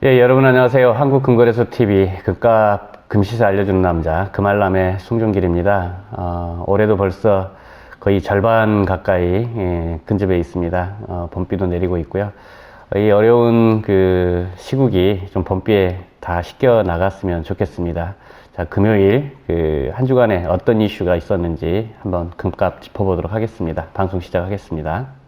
예, 여러분 안녕하세요. 한국금거래소TV 금값 금시세 알려주는 남자 금알람의 송종길입니다. 올해도 벌써 거의 절반 가까이 근접해 있습니다. 봄비도 내리고 있고요. 이 어려운 그 시국이 좀 봄비에 다 씻겨 나갔으면 좋겠습니다. 자, 금요일 한 주간에 어떤 이슈가 있었는지 한번 금값 짚어보도록 하겠습니다. 방송 시작하겠습니다.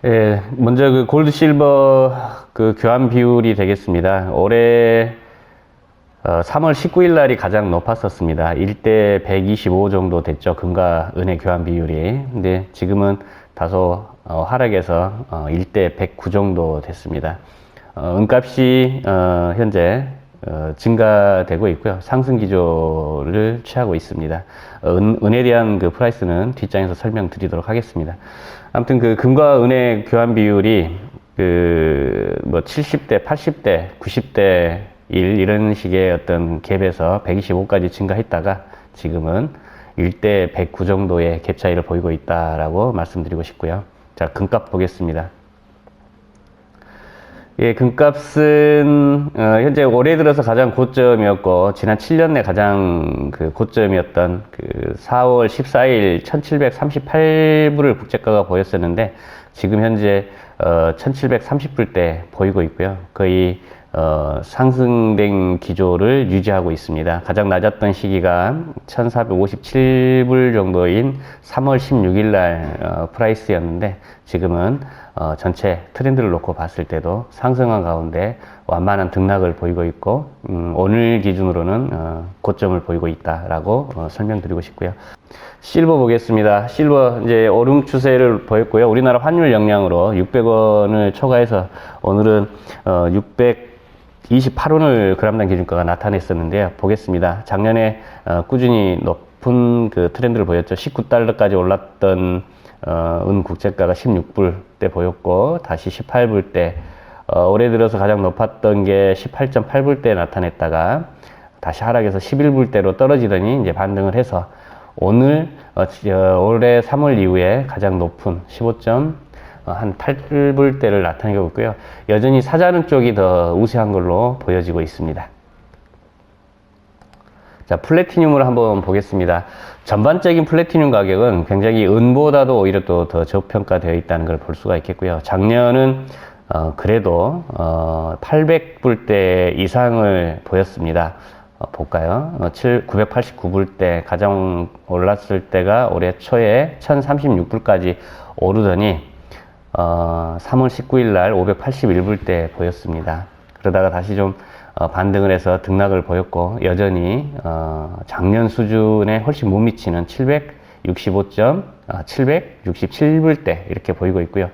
예, 먼저 그 골드 실버 그 교환 비율이 되겠습니다. 올해 3월 19일 날이 가장 높았었습니다. 1대 125 정도 됐죠. 금과 은의 교환 비율이. 근데 지금은 다소 하락해서 1대 109 정도 됐습니다. 은값이 현재 증가되고 있고요. 상승 기조를 취하고 있습니다. 은에 대한 그 프라이스는 뒷장에서 설명드리도록 하겠습니다. 아무튼 그 금과 은의 교환 비율이 뭐 70대, 80대, 90대 1 이런 식의 어떤 갭에서 125까지 증가했다가 지금은 1대 109 정도의 갭 차이를 보이고 있다라고 말씀드리고 싶고요. 자, 금값 보겠습니다. 예, 금값은 현재 올해 들어서 가장 고점이었고 지난 7년 내 가장 그 고점이었던 4월 14일 1738불을 국제가가 보였었는데 지금 현재 1730불대 보이고 있고요. 거의 상승된 기조를 유지하고 있습니다. 가장 낮았던 시기가 1457불 정도인 3월 16일 날 프라이스였는데 지금은 전체 트렌드를 놓고 봤을 때도 상승한 가운데 완만한 등락을 보이고 있고 오늘 기준으로는 고점을 보이고 있다라고 설명드리고 싶고요. 실버 보겠습니다. 실버 이제 오름 추세를 보였고요. 우리나라 환율 영향으로 600원을 초과해서 오늘은 628원을 그람당 기준가가 나타냈었는데요. 보겠습니다. 작년에 꾸준히 높은 그 트렌드를 보였죠. 19달러까지 올랐던 은 국제가가 16불대 보였고 다시 18불대 올해 들어서 가장 높았던 게 18.8불대 나타냈다가 다시 하락해서 11불대로 떨어지더니 이제 반등을 해서 오늘 올해 3월 이후에 가장 높은 8불대를 나타내고 있고요. 여전히 사자는 쪽이 더 우세한 걸로 보여지고 있습니다. 자, 플래티늄을 한번 보겠습니다. 전반적인 플래티늄 가격은 굉장히 은보다도 오히려 또 더 저평가되어 있다는 걸 볼 수가 있겠고요. 작년은 그래도 800불대 이상을 보였습니다. 볼까요? 989불대 가장 올랐을 때가 올해 초에 1036불까지 오르더니 3월 19일 날 581불대 보였습니다. 그러다가 다시 좀 반등을 해서 등락을 보였고 여전히 작년 수준에 훨씬 못 미치는 767불대 이렇게 보이고 있고요.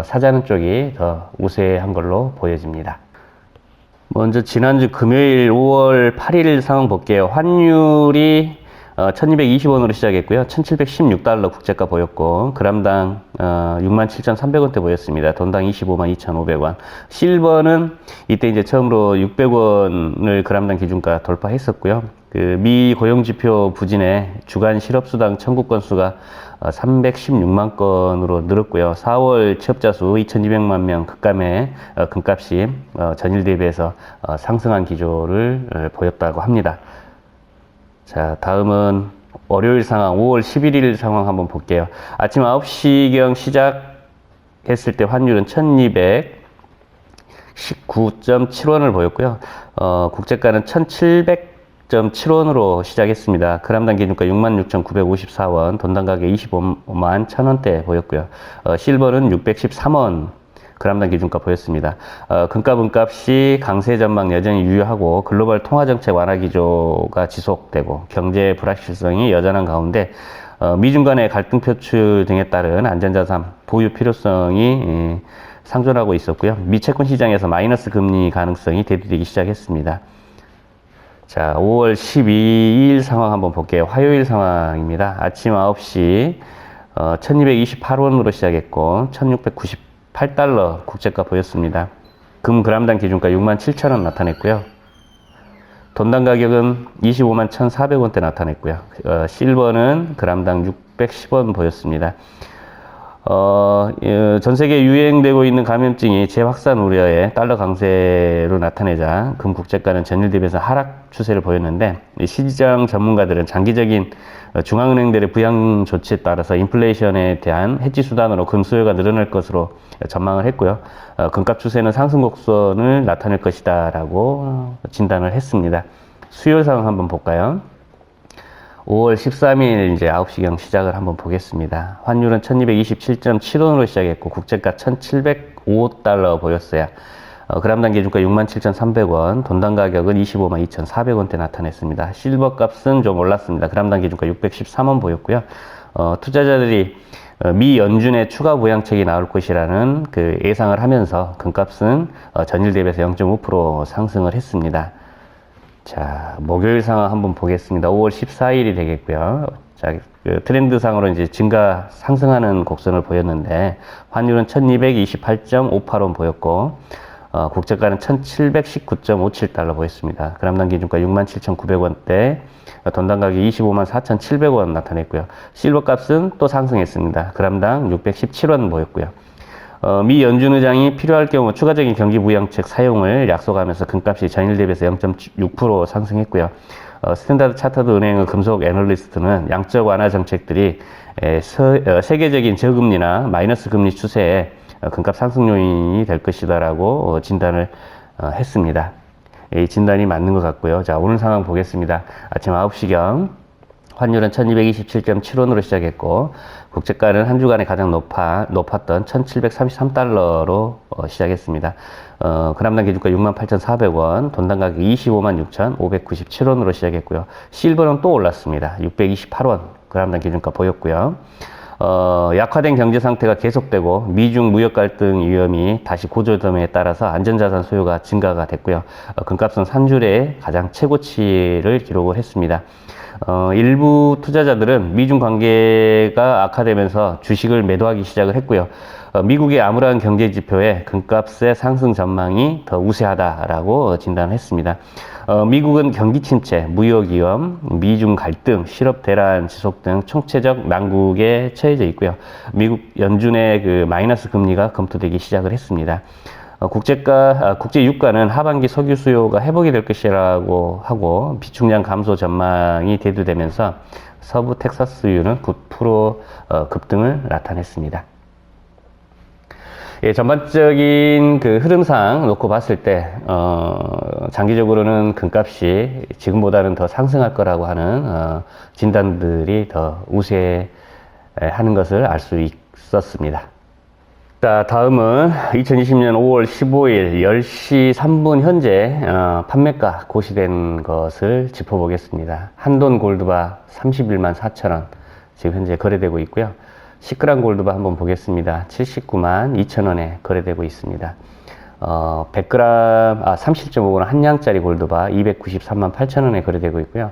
사자는 쪽이 더 우세한 걸로 보여집니다. 먼저 지난주 금요일 5월 8일 상황 볼게요. 환율이 1220원으로 시작했고요. 1716달러 국제가 보였고 그람당 67,300원대 보였습니다. 돈당 252,500원. 실버는 이때 이제 처음으로 600원을 그람당 기준가 돌파했었고요. 미 고용지표 부진에 주간 실업수당 청구 건수가 316만 건으로 늘었고요. 4월 취업자 수 2,200만 명 급감해 금값이 전일 대비해서 상승한 기조를 보였다고 합니다. 자, 다음은 월요일 상황, 5월 11일 상황 한번 볼게요. 아침 9시경 시작했을 때 환율은 1219.7원을 보였고요. 국제가는 1700.7원으로 시작했습니다. 그람당 기준가 66,954원, 돈당 가격 25만 1000원대 보였고요. 실버는 613원. 그람당 기준가 보였습니다. 금값, 은값이 강세 전망 여전히 유효하고 글로벌 통화정책 완화 기조가 지속되고 경제 불확실성이 여전한 가운데 미중 간의 갈등 표출 등에 따른 안전자산 보유 필요성이 상존하고 있었고요. 미 채권 시장에서 마이너스 금리 가능성이 대두되기 시작했습니다. 자, 5월 12일 상황 한번 볼게요. 화요일 상황입니다. 아침 9시 1228원으로 시작했고 1698달러 국제가 보였습니다. 금 그람당 기준가 67,000원 나타냈고요. 돈당 가격은 25만 1,400원대 나타냈고요. 실버는 그람당 610원 보였습니다. 전 세계에 유행되고 있는 감염증이 재확산 우려에 달러 강세로 나타내자 금 국제가는 전일 대비해서 하락 추세를 보였는데, 시장 전문가들은 장기적인 중앙은행들의 부양 조치에 따라서 인플레이션에 대한 해지 수단으로 금 수요가 늘어날 것으로 전망을 했고요. 금값 추세는 상승 곡선을 나타낼 것이다라고 진단을 했습니다. 수요 상황 한번 볼까요? 5월 13일 이제 9시경 시작을 한번 보겠습니다. 환율은 1227.7원으로 시작했고, 국제가 1705달러 보였어요. 그람당 기준가 67,300원, 돈당 가격은 252,400원대 나타냈습니다. 실버 값은 좀 올랐습니다. 그람당 기준가 613원 보였고요. 투자자들이 미 연준의 추가 부양책이 나올 것이라는 그 예상을 하면서 금값은 전일 대비해서 0.5% 상승을 했습니다. 자, 목요일 상황 한번 보겠습니다. 5월 14일이 되겠고요. 자, 그 트렌드상으로 이제 증가 상승하는 곡선을 보였는데, 환율은 1228.58원 보였고, 국제가는 1719.57달러 보였습니다. 그람당 기준가 67,900원대, 돈당 가격이 254,700원 나타냈고요. 실버 값은 또 상승했습니다. 그람당 617원 보였고요. 미 연준 의장이 필요할 경우 추가적인 경기 부양책 사용을 약속하면서 금값이 전일 대비해서 0.6% 상승했고요. 스탠다드 차터드 은행의 금속 애널리스트는 양적 완화 정책들이 세계적인 저금리나 마이너스 금리 추세에 금값 상승 요인이 될 것이다라고 진단을 했습니다. 이 진단이 맞는 것 같고요. 자, 오늘 상황 보겠습니다. 아침 9시경 환율은 1227.7원으로 시작했고, 국제가는 한 주간에 가장 높았던 1733달러로 시작했습니다. 그람당 기준가 68,400원, 돈당 가격 256,597원으로 시작했고요. 실버는 또 올랐습니다. 628원, 그람당 기준가 보였고요. 약화된 경제 상태가 계속되고 미중 무역 갈등 위험이 다시 고조됨에 따라서 안전자산 소요가 증가가 됐고요. 금값은 3주례 가장 최고치를 기록을 했습니다. 일부 투자자들은 미중 관계가 악화되면서 주식을 매도하기 시작을 했고요. 미국의 암울한 경제 지표에 금값의 상승 전망이 더 우세하다라고 진단했습니다. 미국은 경기 침체, 무역 위험, 미중 갈등, 실업 대란 지속 등 총체적 난국에 처해져 있고요. 미국 연준의 그 마이너스 금리가 검토되기 시작을 했습니다. 국제 유가는 하반기 석유 수요가 회복이 될 것이라고 하고, 비축량 감소 전망이 대두되면서 서부 텍사스유는 9% 급등을 나타냈습니다. 예, 전반적인 그 흐름상 놓고 봤을 때, 장기적으로는 금값이 지금보다는 더 상승할 거라고 하는, 진단들이 더 우세하는 것을 알 수 있었습니다. 자, 다음은 2020년 5월 15일 10시 3분 현재 판매가 고시된 것을 짚어보겠습니다. 한돈 골드바 31만 4천원 지금 현재 거래되고 있고요. 10g 골드바 한번 보겠습니다. 79만 2천원에 거래되고 있습니다. 37.5g 한 양짜리 골드바 293만 8천원에 거래되고 있고요.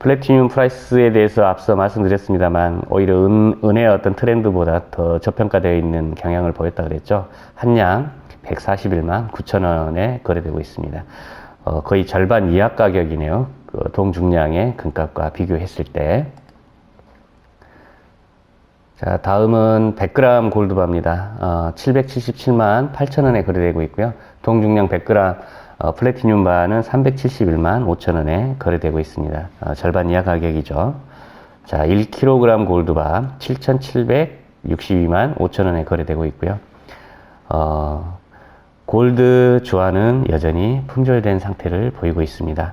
플래티늄 프라이스에 대해서 앞서 말씀드렸습니다만, 오히려 은혜의 어떤 트렌드보다 더 저평가되어 있는 경향을 보였다 그랬죠. 한 양 141만 9천원에 거래되고 있습니다. 거의 절반 이하 가격이네요. 그 동중량의 금값과 비교했을 때. 자, 다음은 100g 골드바입니다. 777만 8천원에 거래되고 있고요. 동중량 100g 플래티늄 바는 371만 5천원에 거래되고 있습니다. 절반 이하 가격이죠. 자, 1kg 골드바 7,762만 5천원에 거래되고 있고요. 골드 주화는 여전히 품절된 상태를 보이고 있습니다.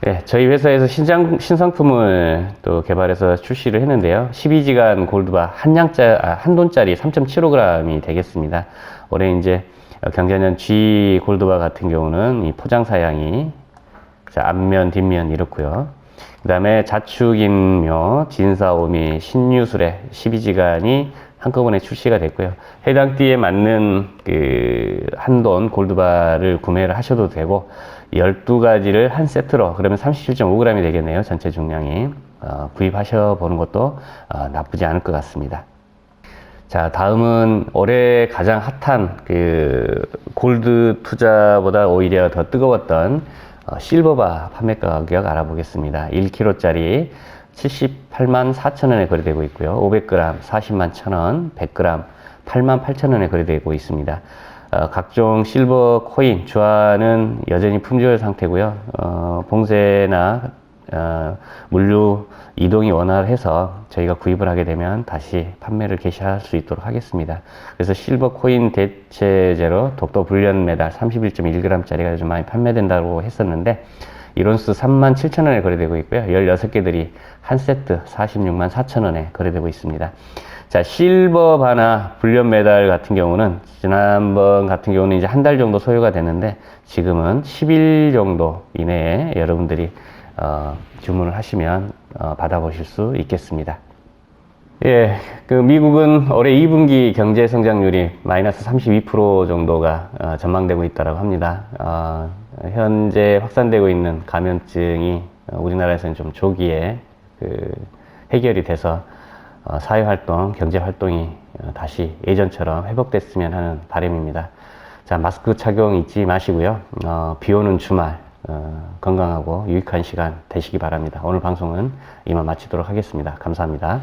네, 저희 회사에서 신상품을 또 개발해서 출시를 했는데요. 12지간 골드바 한 돈짜리 3.75g이 되겠습니다. 올해 이제 경자년 G 골드바 같은 경우는 이 포장 사양이 앞면, 뒷면 이렇고요. 그 다음에 자축인묘, 진사오미, 신유술의 12지간이 한꺼번에 출시가 됐고요. 해당 띠에 맞는 그 한돈 골드바를 구매를 하셔도 되고, 12가지를 한 세트로, 그러면 37.5g이 되겠네요. 전체 중량이. 구입하셔 보는 것도 나쁘지 않을 것 같습니다. 자, 다음은 올해 가장 핫한 그 골드 투자보다 오히려 더 뜨거웠던 실버바 판매 가격 알아보겠습니다. 1kg짜리 78만 4천 원에 거래되고 있고요. 500g 40만 1,000원, 100g 8만 8천 원에 거래되고 있습니다. 각종 실버 코인 주화는 여전히 품절 상태고요. 봉쇄나 물류 이동이 원활해서 저희가 구입을 하게 되면 다시 판매를 개시할 수 있도록 하겠습니다. 그래서 실버 코인 대체제로 독도 불련 메달 31.1g 짜리가 좀 많이 판매된다고 했었는데, 1온스 37,000원에 거래되고 있고요. 16개들이 한 세트 46만 4천원에 거래되고 있습니다. 자, 실버 바나 불련 메달 같은 경우는 지난번 같은 경우는 이제 한 달 정도 소요가 됐는데, 지금은 10일 정도 이내에 여러분들이 주문을 하시면 받아보실 수 있겠습니다. 예, 그 미국은 올해 2분기 경제 성장률이 마이너스 32% 정도가 전망되고 있다고 합니다. 현재 확산되고 있는 감염증이 우리나라에서는 좀 조기에 해결이 돼서 사회활동, 경제활동이 다시 예전처럼 회복됐으면 하는 바람입니다. 자, 마스크 착용 잊지 마시고요. 비 오는 주말 건강하고 유익한 시간 되시기 바랍니다. 오늘 방송은 이만 마치도록 하겠습니다. 감사합니다.